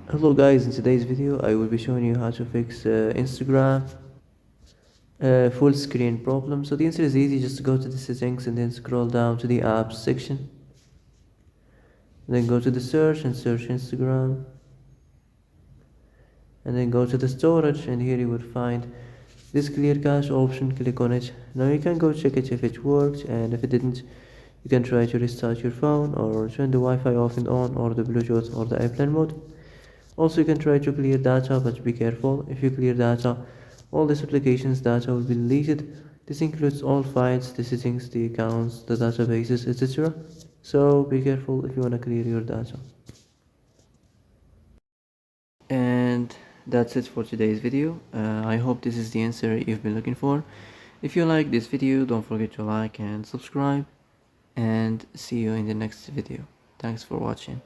Hello guys, in today's video I will be showing you how to fix Instagram full screen problem. So the answer is easy, just go to the settings and then scroll down to the apps section. Then go to the search and search Instagram. And then go to the storage and here you will find this clear cache option. Click on it. Now you can go check it if it worked, and if it didn't you can try to restart your phone or turn the Wi-Fi off and on, or the Bluetooth or the airplane mode. Also, you can try to clear data, but be careful. If you clear data, all this application's data will be deleted. This includes all files, the settings, the accounts, the databases, etc. So be careful if you want to clear your data. And that's it for today's video. I hope this is the answer you've been looking for. If you like this video, don't forget to like and subscribe, and see you in the next video. Thanks for watching.